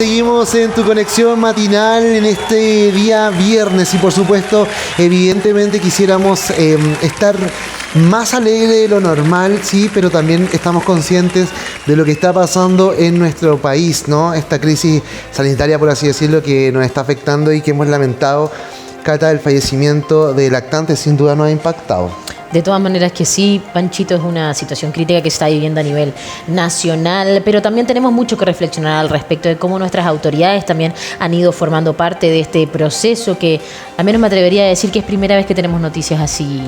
Seguimos en tu conexión matinal en este día viernes y por supuesto, evidentemente quisiéramos estar más alegre de lo normal, sí, pero también estamos conscientes de lo que está pasando en nuestro país, ¿no? Esta crisis sanitaria, por así decirlo, que nos está afectando y que hemos lamentado. Cata, el fallecimiento de lactantes sin duda nos ha impactado. De todas maneras que sí, Panchito, es una situación crítica que se está viviendo a nivel nacional, pero también tenemos mucho que reflexionar al respecto de cómo nuestras autoridades también han ido formando parte de este proceso que al menos me atrevería a decir que es primera vez que tenemos noticias así.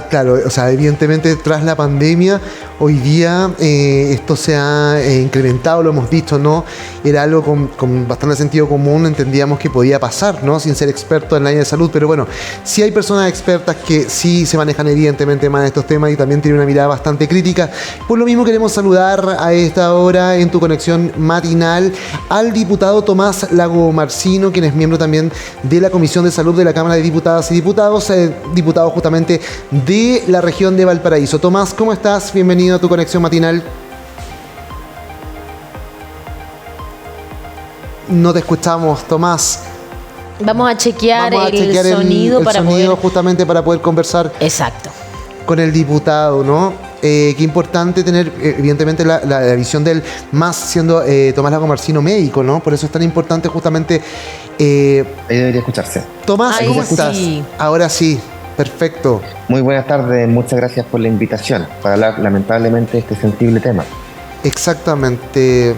Claro, o sea, evidentemente tras la pandemia, hoy día esto se ha incrementado, lo hemos visto, ¿no? Era algo con bastante sentido común, entendíamos que podía pasar, ¿no? Sin ser experto en el área de salud, pero bueno, sí hay personas expertas que sí se manejan evidentemente más en estos temas y también tienen una mirada bastante crítica. Por lo mismo queremos saludar a esta hora en tu conexión matinal al diputado Tomás Lago Marcino, quien es miembro también de la Comisión de Salud de la Cámara de Diputadas y Diputados, diputado justamente de la región de Valparaíso. Tomás, ¿cómo estás? Bienvenido a tu conexión matinal. No te escuchamos, Tomás. Vamos a chequear el sonido para poder... justamente para poder conversar. Exacto. Con el diputado, ¿no? Qué importante tener, evidentemente, la visión del más siendo Tomás Lago Marcino médico, ¿no? Por eso es tan importante justamente... Ahí debería escucharse. Tomás, ¿cómo estás? Ahora sí. Perfecto. Muy buenas tardes, muchas gracias por la invitación para hablar lamentablemente de este sensible tema. Exactamente.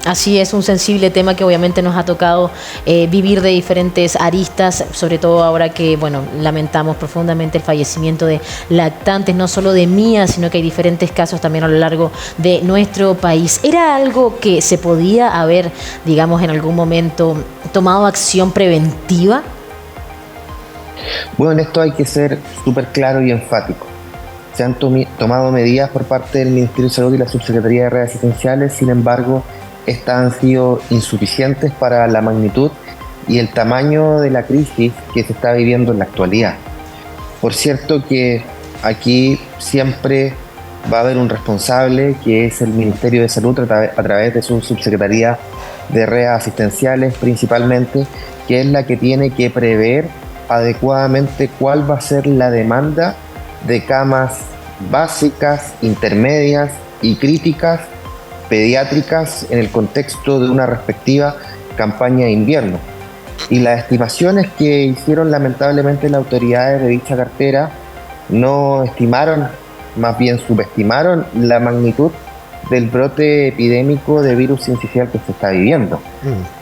Así es, un sensible tema que obviamente nos ha tocado vivir de diferentes aristas, sobre todo ahora que, bueno, lamentamos profundamente el fallecimiento de lactantes, no solo de Mía, sino que hay diferentes casos también a lo largo de nuestro país. ¿Era algo que se podía haber, digamos, en algún momento tomado acción preventiva? Bueno, en esto hay que ser súper claro y enfático. Se han tomado medidas por parte del Ministerio de Salud y la Subsecretaría de Redes Asistenciales, sin embargo, estas han sido insuficientes para la magnitud y el tamaño de la crisis que se está viviendo en la actualidad. Por cierto que aquí siempre va a haber un responsable, que es el Ministerio de Salud a través de su Subsecretaría de Redes Asistenciales principalmente, que es la que tiene que prever adecuadamente cuál va a ser la demanda de camas básicas, intermedias y críticas pediátricas en el contexto de una respectiva campaña de invierno. Y las estimaciones que hicieron lamentablemente las autoridades de dicha cartera no estimaron, más bien subestimaron la magnitud del brote epidémico de virus sincicial que se está viviendo.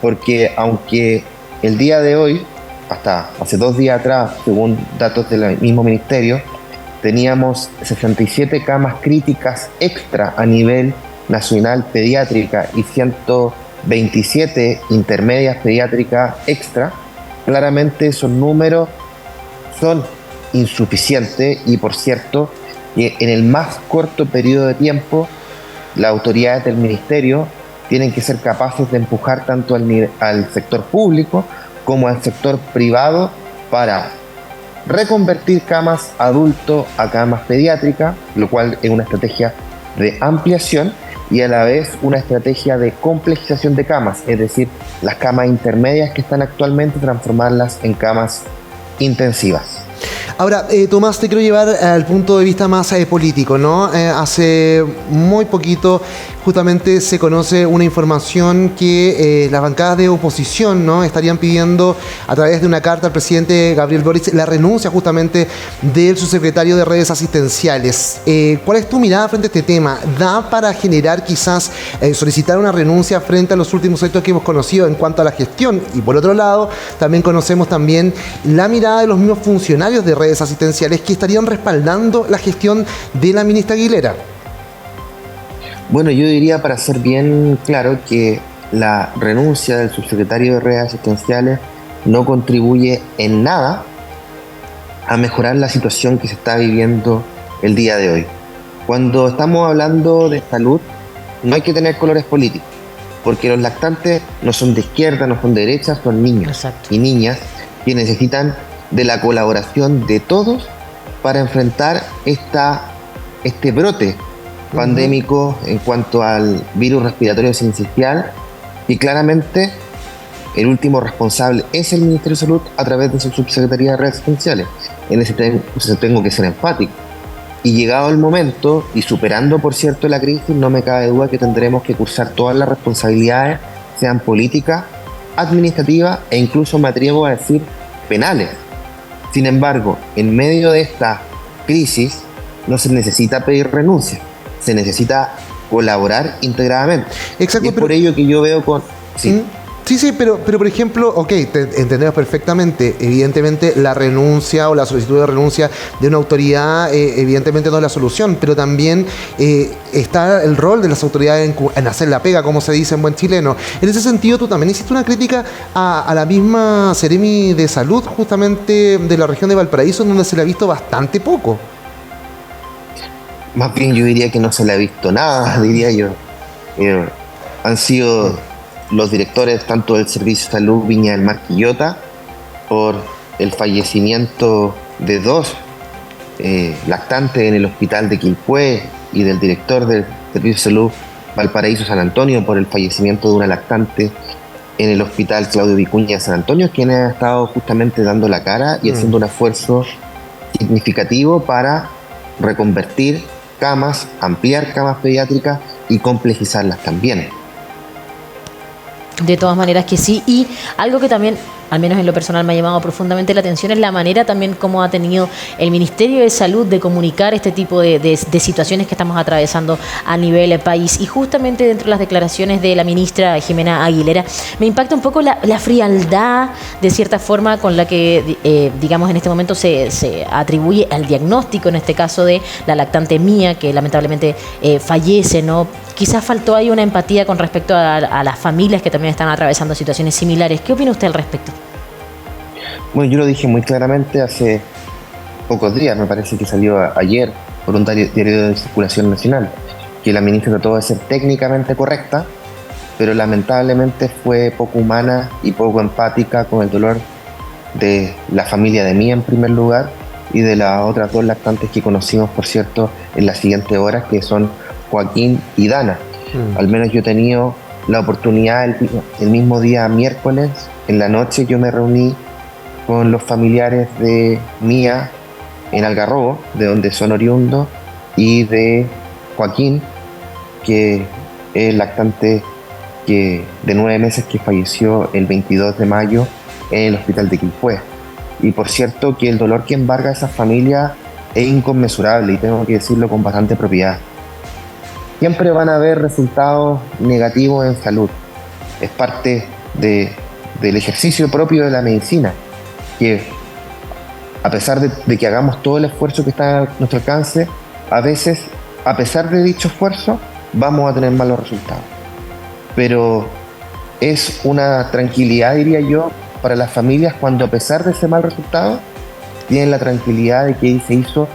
Porque aunque el día de hoy, hasta hace 2 días atrás, según datos del mismo ministerio, teníamos 67 camas críticas extra a nivel nacional pediátrica y 127 intermedias pediátricas extra. Claramente esos números son insuficientes y, por cierto, que en el más corto periodo de tiempo las autoridades del ministerio tienen que ser capaces de empujar tanto al sector público como al sector privado para reconvertir camas adulto a camas pediátricas, lo cual es una estrategia de ampliación y a la vez una estrategia de complejización de camas, es decir, las camas intermedias que están actualmente, transformarlas en camas intensivas. Ahora, Tomás, te quiero llevar al punto de vista más político, ¿no? Hace muy poquito justamente se conoce una información que las bancadas de oposición, ¿no?, estarían pidiendo a través de una carta al presidente Gabriel Boric la renuncia justamente del subsecretario de Redes Asistenciales. ¿Cuál es tu mirada frente a este tema? ¿Da para generar quizás solicitar una renuncia frente a los últimos hechos que hemos conocido en cuanto a la gestión? Y por otro lado, también conocemos también la mirada de los mismos funcionarios de Redes Asistenciales que estarían respaldando la gestión de la ministra Aguilera. Bueno, yo diría, para ser bien claro, que la renuncia del subsecretario de Redes Asistenciales no contribuye en nada a mejorar la situación que se está viviendo el día de hoy. Cuando estamos hablando de salud, no hay que tener colores políticos, porque los lactantes no son de izquierda, no son de derecha, son niños. Exacto. Y niñas que necesitan de la colaboración de todos para enfrentar este brote pandémico en cuanto al virus respiratorio sincicial Y claramente el último responsable es el Ministerio de Salud a través de su subsecretaría de redes asistenciales. En ese tengo que ser enfático. Y llegado el momento, y superando por cierto la crisis, no me cabe duda que tendremos que cursar todas las responsabilidades, sean políticas, administrativas e incluso me atrevo a decir penales. Sin embargo, en medio de esta crisis no se necesita pedir renuncia, se necesita colaborar integradamente. Exacto, y es por ello que yo veo con... Sí. Sí, pero por ejemplo, entendemos perfectamente, evidentemente la renuncia o la solicitud de renuncia de una autoridad evidentemente no es la solución, pero también está el rol de las autoridades en hacer la pega, como se dice en buen chileno. En ese sentido, tú también hiciste una crítica a la misma Seremi de Salud, justamente de la región de Valparaíso, donde se le ha visto bastante poco. Más bien yo diría que no se le ha visto nada, diría yo. Han sido los directores tanto del Servicio de Salud Viña del Mar Quillota por el fallecimiento de 2 lactantes en el hospital de Quilpué y del director del Servicio de Salud Valparaíso San Antonio por el fallecimiento de una lactante en el hospital Claudio Vicuña de San Antonio, quienes han estado justamente dando la cara y haciendo un esfuerzo significativo para reconvertir camas, ampliar camas pediátricas y complejizarlas también. De todas maneras que sí, y algo que también, al menos en lo personal, me ha llamado profundamente la atención es la manera también como ha tenido el Ministerio de Salud de comunicar este tipo de situaciones que estamos atravesando a nivel país. Y justamente dentro de las declaraciones de la ministra Jimena Aguilera, me impacta un poco la frialdad, de cierta forma, con la que, digamos, en este momento se atribuye al diagnóstico, en este caso de la lactante Mía, que lamentablemente fallece, ¿no? Quizás faltó ahí una empatía con respecto a las familias que también están atravesando situaciones similares. ¿Qué opina usted al respecto? Bueno, yo lo dije muy claramente hace pocos días, me parece que salió ayer por un diario de circulación nacional, que la ministra trató de ser técnicamente correcta, pero lamentablemente fue poco humana y poco empática con el dolor de la familia de Mía en primer lugar y de las otras 2 lactantes que conocimos, por cierto, en las siguientes horas, que son Joaquín y Dana. Al menos yo he tenido la oportunidad el mismo día miércoles, en la noche yo me reuní con los familiares de Mía en Algarrobo, de donde son oriundos, y de Joaquín, que es el lactante de 9 meses que falleció el 22 de mayo en el hospital de Quilpué. Y por cierto que el dolor que embarga a esas familias es inconmensurable, y tengo que decirlo con bastante propiedad. Siempre van a haber resultados negativos en salud. Es parte del ejercicio propio de la medicina, que a pesar de que hagamos todo el esfuerzo que está a nuestro alcance, a veces, a pesar de dicho esfuerzo, vamos a tener malos resultados. Pero es una tranquilidad, diría yo, para las familias cuando, a pesar de ese mal resultado, tienen la tranquilidad de que se hizo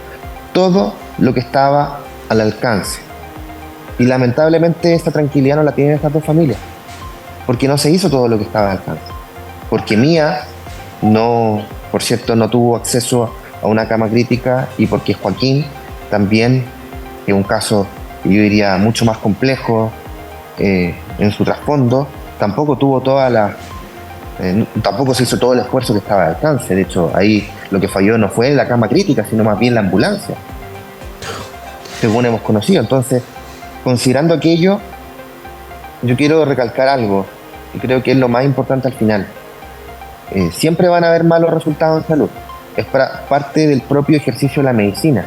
todo lo que estaba al alcance. Y lamentablemente esta tranquilidad no la tienen estas 2 familias, porque no se hizo todo lo que estaba al alcance. Porque Mía, por cierto, no tuvo acceso a una cama crítica, y porque Joaquín también, que es un caso, yo diría, mucho más complejo en su trasfondo, tampoco se hizo todo el esfuerzo que estaba al alcance. De hecho, ahí lo que falló no fue la cama crítica, sino más bien la ambulancia, según hemos conocido. Entonces, considerando aquello, yo quiero recalcar algo, y creo que es lo más importante al final. Siempre van a haber malos resultados en salud. Es parte del propio ejercicio de la medicina.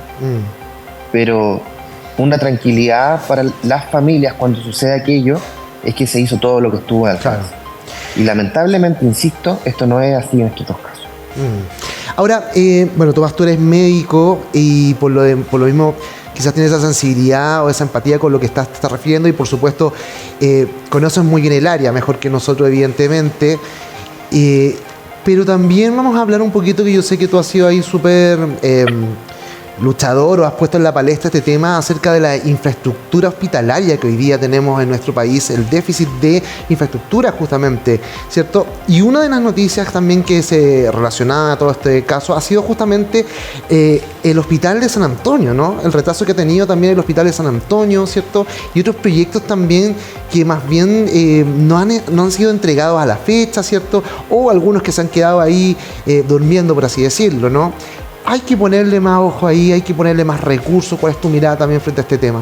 Pero una tranquilidad para las familias cuando sucede aquello es que se hizo todo lo que estuvo al alcance. Claro. Y lamentablemente, insisto, esto no es así en estos 2 casos. Ahora, bueno, Tomás, tú eres médico y por lo mismo quizás tienes esa sensibilidad o esa empatía con lo que te estás refiriendo, y por supuesto conoces muy bien el área, mejor que nosotros evidentemente, pero también vamos a hablar un poquito, que yo sé que tú has sido ahí súper luchador o has puesto en la palestra este tema acerca de la infraestructura hospitalaria que hoy día tenemos en nuestro país, el déficit de infraestructura justamente, ¿cierto? Y una de las noticias también que se relacionaba a todo este caso ha sido justamente el hospital de San Antonio, ¿no? El retraso que ha tenido también el hospital de San Antonio, ¿cierto? Y otros proyectos también que más bien no han sido entregados a la fecha, ¿cierto? O algunos que se han quedado ahí durmiendo, por así decirlo, ¿no? Hay que ponerle más ojo ahí, hay que ponerle más recursos. ¿Cuál es tu mirada también frente a este tema?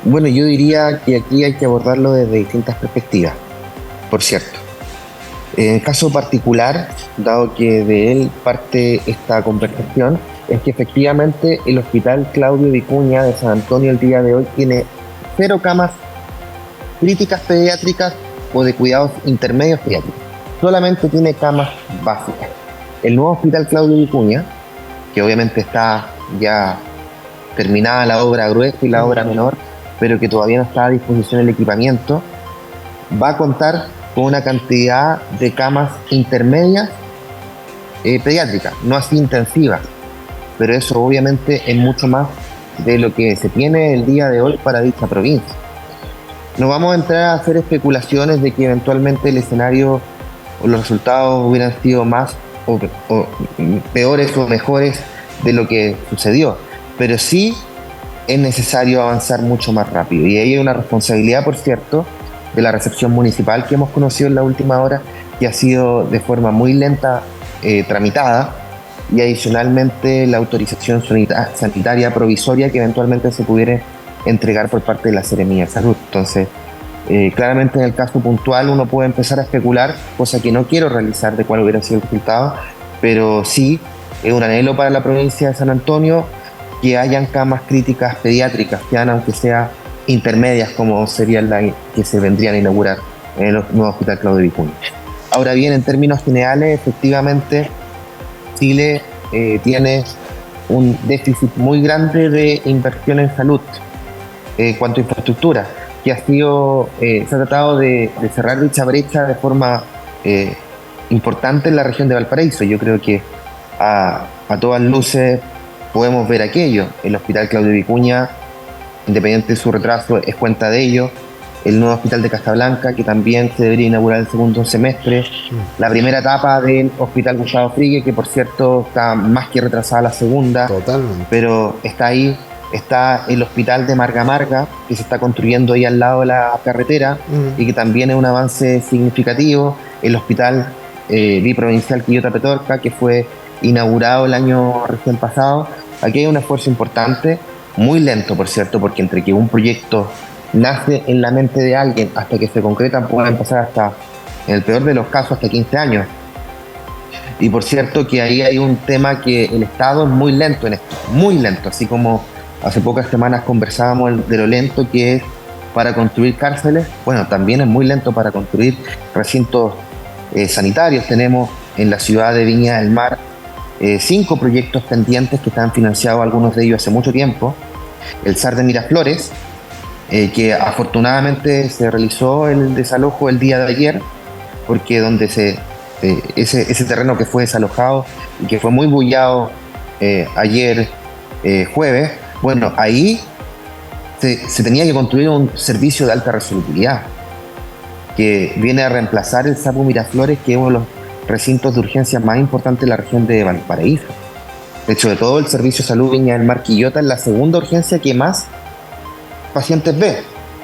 Bueno, yo diría que aquí hay que abordarlo desde distintas perspectivas, por cierto. En el caso particular, dado que de él parte esta conversación, es que efectivamente el Hospital Claudio Vicuña de San Antonio el día de hoy tiene 0 camas críticas pediátricas o de cuidados intermedios pediátricos. Solamente tiene camas básicas. El nuevo Hospital Claudio Vicuña, que obviamente está ya terminada la obra gruesa y la obra menor, pero que todavía no está a disposición el equipamiento, va a contar con una cantidad de camas intermedias pediátricas, no así intensivas, pero eso obviamente es mucho más de lo que se tiene el día de hoy para dicha provincia. No vamos a entrar a hacer especulaciones de que eventualmente el escenario o los resultados hubieran sido más o peores o mejores de lo que sucedió, pero sí es necesario avanzar mucho más rápido, y ahí hay una responsabilidad, por cierto, de la recepción municipal que hemos conocido en la última hora, que ha sido de forma muy lenta tramitada, y adicionalmente la autorización sanitaria provisoria que eventualmente se pudiera entregar por parte de la Seremía de Salud. Entonces, claramente en el caso puntual uno puede empezar a especular, cosa que no quiero realizar, de cuál hubiera sido el resultado, pero sí es un anhelo para la provincia de San Antonio que hayan camas críticas pediátricas, sean aunque sea intermedias, como serían las que se vendrían a inaugurar en el nuevo Hospital Claudio Vicuña. Ahora bien, en términos generales, efectivamente, Chile tiene un déficit muy grande de inversión en salud en cuanto a infraestructura, que se ha tratado de cerrar dicha brecha de forma importante en la región de Valparaíso. Yo creo que a todas luces podemos ver aquello. El Hospital Claudio Vicuña, independiente de su retraso, es cuenta de ello. El nuevo Hospital de Casablanca, que también se debería inaugurar el segundo semestre. La primera etapa del Hospital Gustavo Frege, que por cierto está más que retrasada la segunda. Totalmente. Pero está ahí. Está el Hospital de Marga Marga, que se está construyendo ahí al lado de la carretera, y que también es un avance significativo. El Hospital Biprovincial Quillota Petorca, que fue inaugurado el año recién pasado. Aquí hay un esfuerzo importante, muy lento por cierto, porque entre que un proyecto nace en la mente de alguien hasta que se concreta pueden pasar hasta, en el peor de los casos, hasta 15 años. Y por cierto que ahí hay un tema que el Estado es muy lento en esto, muy lento, así como hace pocas semanas conversábamos de lo lento que es para construir cárceles. Bueno, también es muy lento para construir recintos sanitarios. Tenemos en la ciudad de Viña del Mar 5 proyectos pendientes que están financiados, algunos de ellos hace mucho tiempo. El SAR de Miraflores, que afortunadamente se realizó el desalojo el día de ayer, porque donde ese terreno que fue desalojado y que fue muy bullado ayer jueves, bueno, ahí se tenía que construir un servicio de alta resolutividad que viene a reemplazar el SAPU Miraflores, que es uno de los recintos de urgencia más importantes de la región de Valparaíso. De hecho, de todo el servicio de salud Viña del Mar Quillota es la segunda urgencia que más pacientes ve.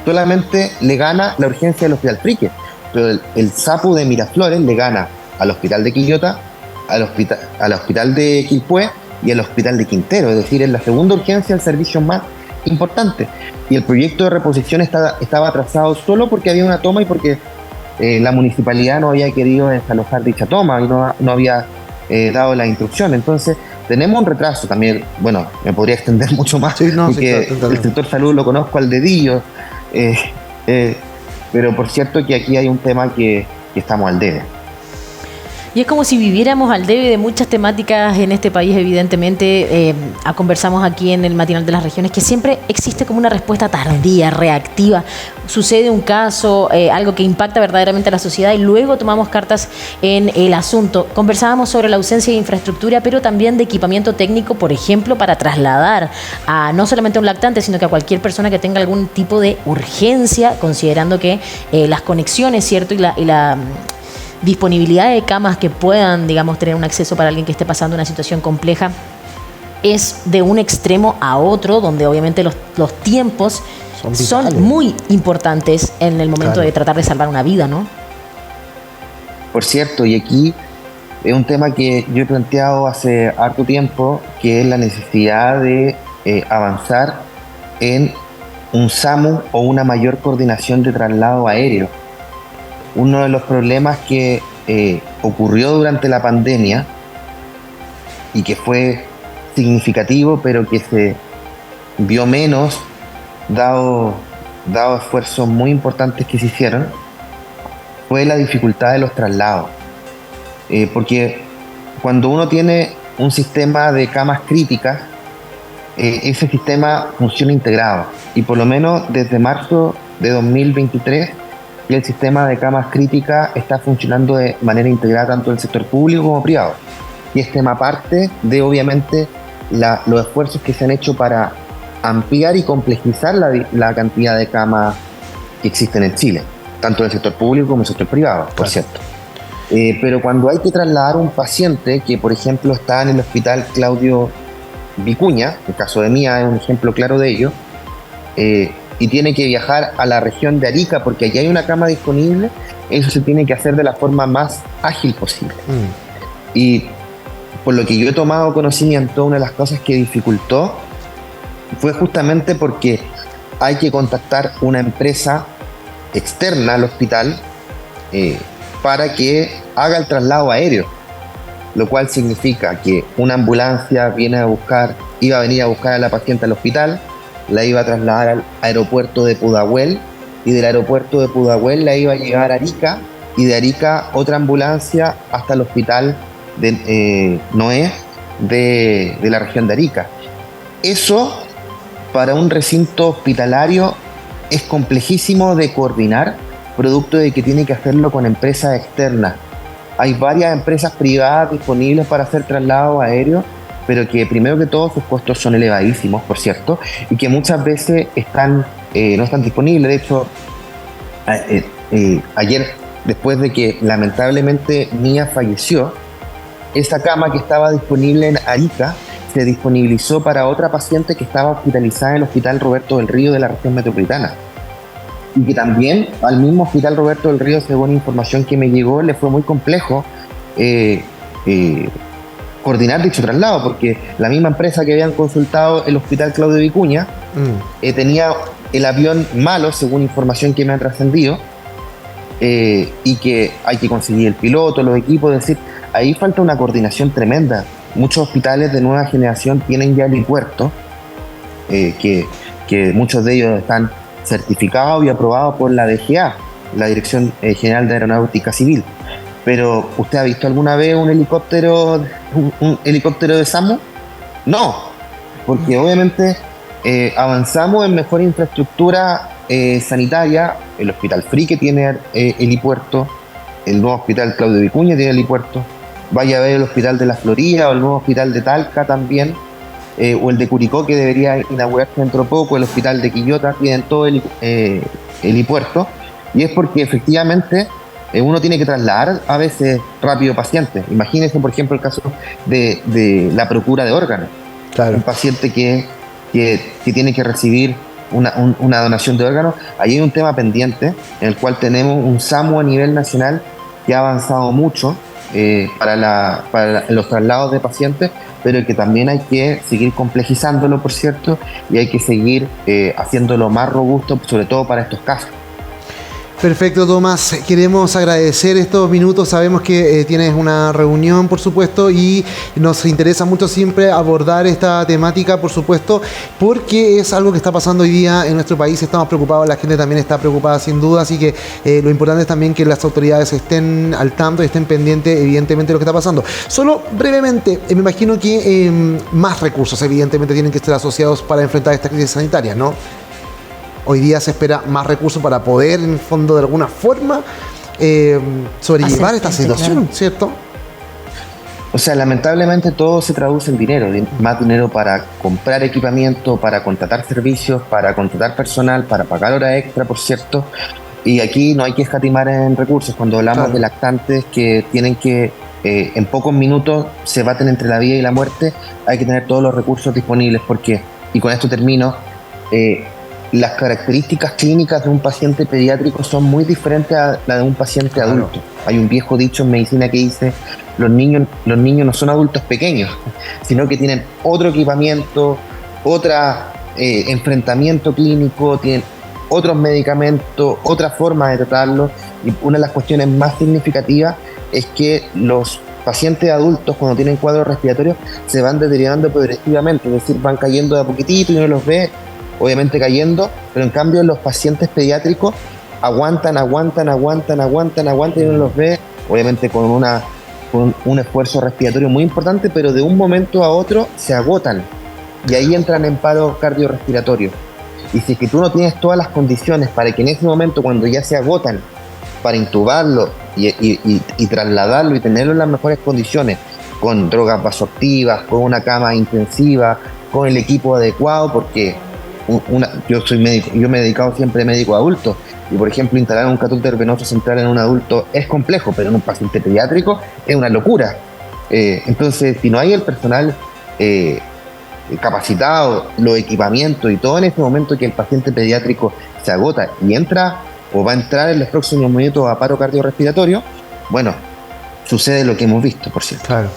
Solamente le gana la urgencia del Hospital Frege, pero el SAPU de Miraflores le gana al Hospital de Quillota, al Hospital de Quilpué y al Hospital de Quintero. Es decir, es la segunda urgencia, el servicio más importante. Y el proyecto de reposición estaba atrasado solo porque había una toma y porque la municipalidad no había querido desalojar dicha toma y no había dado la instrucción. Entonces tenemos un retraso también. Bueno, me podría extender mucho más, sí, porque el sector salud lo conozco al dedillo, pero por cierto que aquí hay un tema que estamos al debe. Y es como si viviéramos al debe de muchas temáticas en este país, evidentemente. Conversamos aquí en el Matinal de las Regiones que siempre existe como una respuesta tardía, reactiva. Sucede un caso, algo que impacta verdaderamente a la sociedad y luego tomamos cartas en el asunto. Conversábamos sobre la ausencia de infraestructura, pero también de equipamiento técnico, por ejemplo, para trasladar a no solamente a un lactante, sino que a cualquier persona que tenga algún tipo de urgencia, considerando que las conexiones, ¿cierto? Y la disponibilidad de camas que puedan, digamos, tener un acceso para alguien que esté pasando una situación compleja es de un extremo a otro, donde obviamente los tiempos son muy importantes en el momento de tratar de salvar una vida, ¿no? Por cierto, y aquí es un tema que yo he planteado hace harto tiempo, que es la necesidad de avanzar en un SAMU o una mayor coordinación de traslado aéreo. Uno de los problemas que ocurrió durante la pandemia y que fue significativo, pero que se vio menos, dado esfuerzos muy importantes que se hicieron, fue la dificultad de los traslados. Porque cuando uno tiene un sistema de camas críticas, ese sistema funciona integrado. Y por lo menos desde marzo de 2023, el sistema de camas críticas está funcionando de manera integrada tanto en el sector público como privado. Y es tema aparte de, obviamente, los esfuerzos que se han hecho para ampliar y complejizar la cantidad de camas que existen en Chile, tanto en el sector público como en el sector privado, por cierto. Pero cuando hay que trasladar un paciente que, por ejemplo, está en el hospital Claudio Vicuña, el caso de Mía es un ejemplo claro de ello, y tiene que viajar a la región de Arica porque allí hay una cama disponible, eso se tiene que hacer de la forma más ágil posible. Y por lo que yo he tomado conocimiento, una de las cosas que dificultó fue justamente porque hay que contactar una empresa externa al hospital para que haga el traslado aéreo, lo cual significa que una ambulancia iba a venir a buscar a la paciente al hospital, la iba a trasladar al aeropuerto de Pudahuel y del aeropuerto de Pudahuel la iba a llevar a Arica y de Arica otra ambulancia hasta el hospital de Noé de la región de Arica. Eso para un recinto hospitalario es complejísimo de coordinar, producto de que tiene que hacerlo con empresas externas. Hay varias empresas privadas disponibles para hacer traslados aéreos, pero que primero que todo sus costos son elevadísimos, por cierto, y que muchas veces no están disponibles. De hecho, ayer, después de que lamentablemente Mía falleció, esa cama que estaba disponible en Arica se disponibilizó para otra paciente que estaba hospitalizada en el Hospital Roberto del Río de la región metropolitana. Y que también al mismo Hospital Roberto del Río, según información que me llegó, le fue muy complejo coordinar dicho traslado, porque la misma empresa que habían consultado el Hospital Claudio Vicuña tenía el avión malo, según información que me ha trascendido, y que hay que conseguir el piloto, los equipos, es decir, ahí falta una coordinación tremenda. Muchos hospitales de nueva generación tienen ya helipuertos, que muchos de ellos están certificados y aprobados por la DGA, la Dirección General de Aeronáutica Civil. Pero, ¿usted ha visto alguna vez un helicóptero de SAMU? No, porque obviamente avanzamos en mejor infraestructura sanitaria. El Hospital Free, que tiene helipuerto, el nuevo Hospital Claudio Vicuña tiene helipuerto, vaya a ver el Hospital de la Florida o el nuevo Hospital de Talca también, o el de Curicó, que debería inaugurarse dentro de poco, el Hospital de Quillota, tienen todo el helipuerto, y es porque efectivamente uno tiene que trasladar a veces rápido pacientes. Imagínense, por ejemplo, el caso de la procura de órganos. Claro. Un paciente que tiene que recibir una donación de órganos. Ahí hay un tema pendiente en el cual tenemos un SAMU a nivel nacional que ha avanzado mucho para los traslados de pacientes, pero que también hay que seguir complejizándolo, por cierto, y hay que seguir haciéndolo más robusto, sobre todo para estos casos. Perfecto, Tomás. Queremos agradecer estos minutos. Sabemos que tienes una reunión, por supuesto, y nos interesa mucho siempre abordar esta temática, por supuesto, porque es algo que está pasando hoy día en nuestro país. Estamos preocupados, la gente también está preocupada sin duda, así que lo importante es también que las autoridades estén al tanto y estén pendientes, evidentemente, de lo que está pasando. Solo brevemente, me imagino que más recursos, evidentemente, tienen que estar asociados para enfrentar esta crisis sanitaria, ¿no? Hoy día se espera más recursos para poder, en el fondo, de alguna forma, sobrellevar esta situación, claro. ¿Cierto? O sea, lamentablemente todo se traduce en dinero, más dinero para comprar equipamiento, para contratar servicios, para contratar personal, para pagar hora extra, por cierto. Y aquí no hay que escatimar en recursos. Cuando hablamos claro. de lactantes que tienen que, en pocos minutos, se baten entre la vida y la muerte, hay que tener todos los recursos disponibles porque, y con esto termino, las características clínicas de un paciente pediátrico son muy diferentes a la de un paciente claro. adulto. Hay un viejo dicho en medicina que dice, los niños no son adultos pequeños, sino que tienen otro equipamiento, otro enfrentamiento clínico, tienen otros medicamentos, otra forma de tratarlo. Y una de las cuestiones más significativas es que los pacientes adultos, cuando tienen cuadros respiratorios, se van deteriorando progresivamente, es decir, van cayendo de a poquitito y uno los ve obviamente cayendo, pero en cambio los pacientes pediátricos aguantan y uno los ve obviamente con un esfuerzo respiratorio muy importante, pero de un momento a otro se agotan y ahí entran en paro cardiorrespiratorio. Y si es que tú no tienes todas las condiciones para que en ese momento, cuando ya se agotan, para intubarlo y trasladarlo y tenerlo en las mejores condiciones, con drogas vasoactivas, con una cama intensiva, con el equipo adecuado, porque yo soy médico, yo me he dedicado siempre a médico adulto, y por ejemplo instalar un catéter venoso central en un adulto es complejo, pero en un paciente pediátrico es una locura. Entonces, si no hay el personal capacitado, los equipamientos y todo en este momento que el paciente pediátrico se agota y entra o va a entrar en los próximos minutos a paro cardiorrespiratorio, bueno, sucede lo que hemos visto, por cierto. Claro.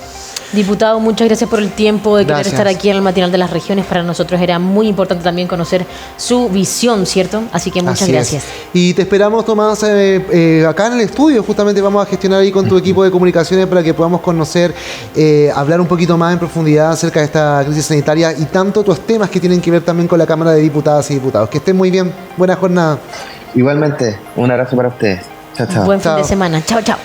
Diputado, muchas gracias por el tiempo de querer estar aquí en el Matinal de las Regiones. Para nosotros era muy importante también conocer su visión, ¿cierto? Así que muchas gracias. Y te esperamos, Tomás, acá en el estudio. Justamente vamos a gestionar ahí con tu equipo de comunicaciones para que podamos conocer, hablar un poquito más en profundidad acerca de esta crisis sanitaria y tanto otros temas que tienen que ver también con la Cámara de Diputadas y Diputados. Que estén muy bien. Buena jornada. Igualmente, un abrazo para ustedes. Chao, chao. Buen fin de semana. Chao, chao.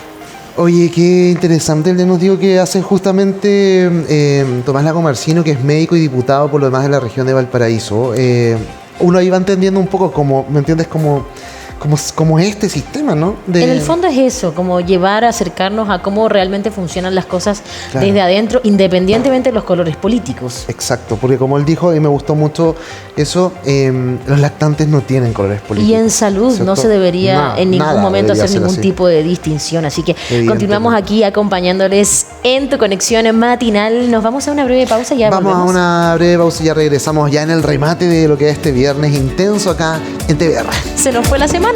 Oye, qué interesante el diagnóstico que hace justamente Tomás Lagomarsino, que es médico y diputado por lo demás de la región de Valparaíso. Uno ahí va entendiendo un poco como, ¿me entiendes? Como este sistema, ¿no? En el fondo es eso, como llevar, acercarnos a cómo realmente funcionan las cosas claro. desde adentro, independientemente de los colores políticos. Exacto, porque como él dijo, y me gustó mucho eso, los lactantes no tienen colores políticos. Y en salud, ¿cierto? No se debería en ningún momento hacer ningún tipo de distinción. Así que continuamos aquí acompañándoles en tu conexión matinal. Nos vamos a una breve pausa y ya volvemos. Vamos a una breve pausa y ya regresamos ya en el remate de lo que es este viernes intenso acá en TVR. Se nos fue la semana.